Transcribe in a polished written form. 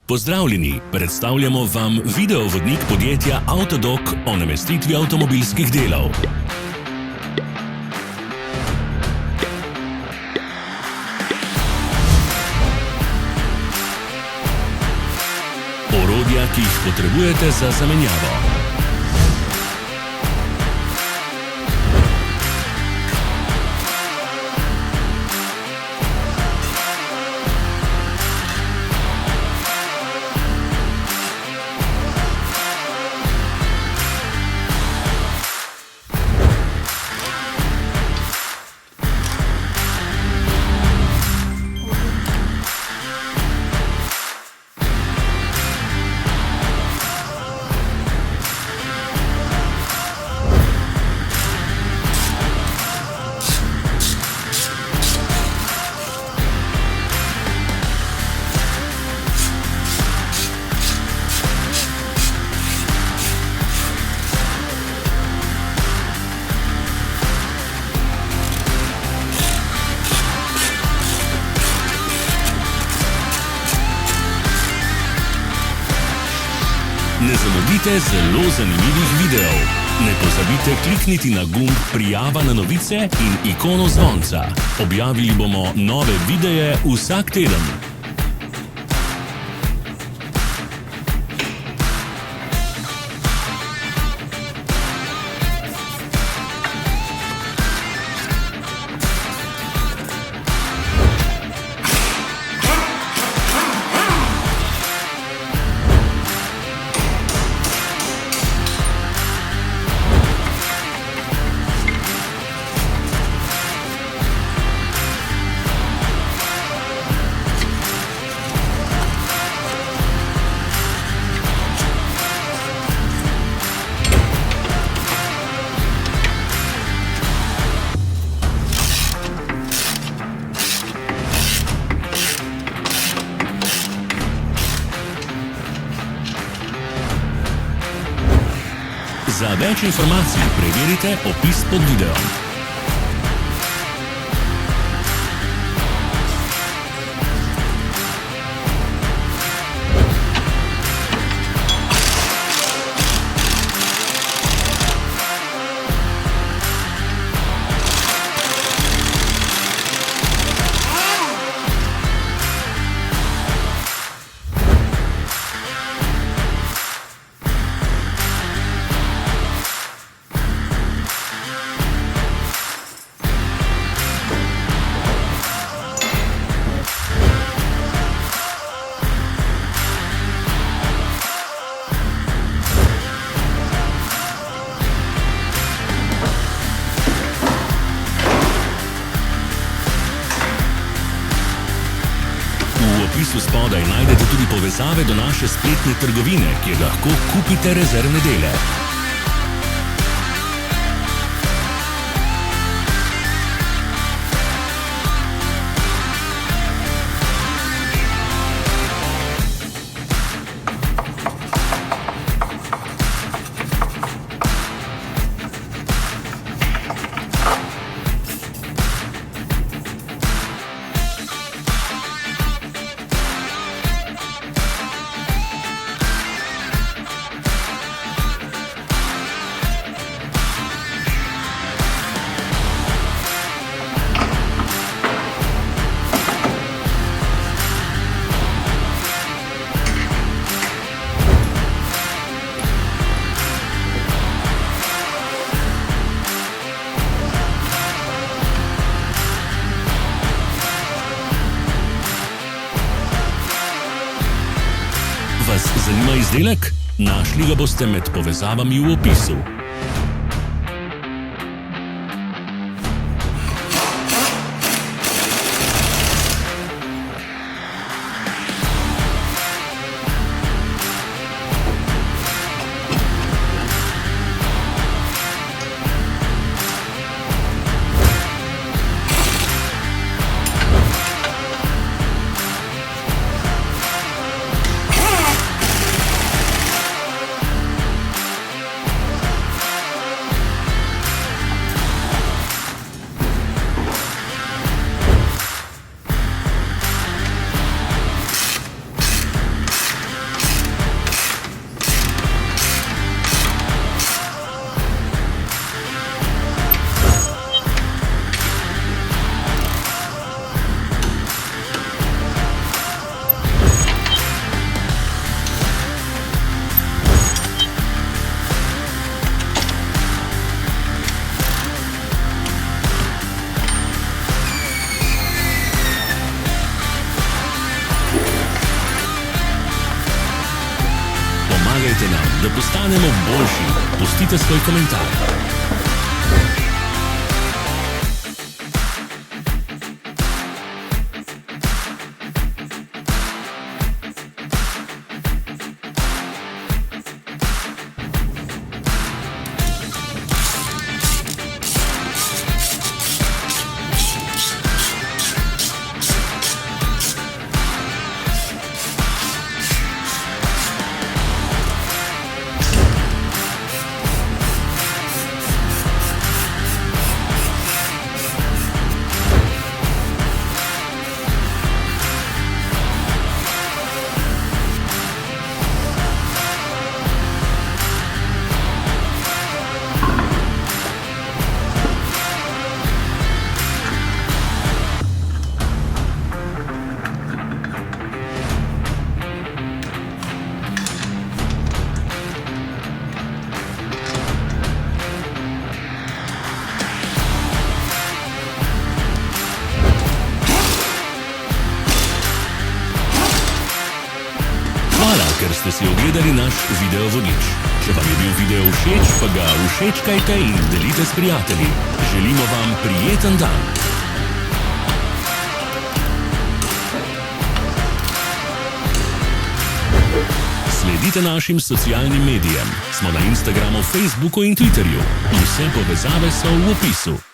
Pozdravljeni, predstavljamo vam videovodnik podjetja Avtodok o namestitvi avtomobilskih delov. Orodja, ki jih potrebujete za zamenjavo. Ne zamudite zelo zanimivih videov. Ne pozabite klikniti na gumb Prijava na novice in ikono zvonca. Objavili bomo nove videe vsak teden. Za več informacij preverite opis pod videom. V opisu spodaj najdete tudi povezave do naše spletne trgovine, kjer lahko kupite rezervne dele. Vas zanima izdelek? Našli ga boste med povezavami v opisu. nam, da postanemo boljši. Pustite svoj komentar. Hvala, ker ste si ogledali naš video vodič. Če vam je bil video všeč, pa ga všečkajte in delite s prijatelji. Želimo vam prijeten dan. Sledite našim socialnim medijem. Smo na Instagramu, Facebooku in Twitterju. Vse povezave so v opisu.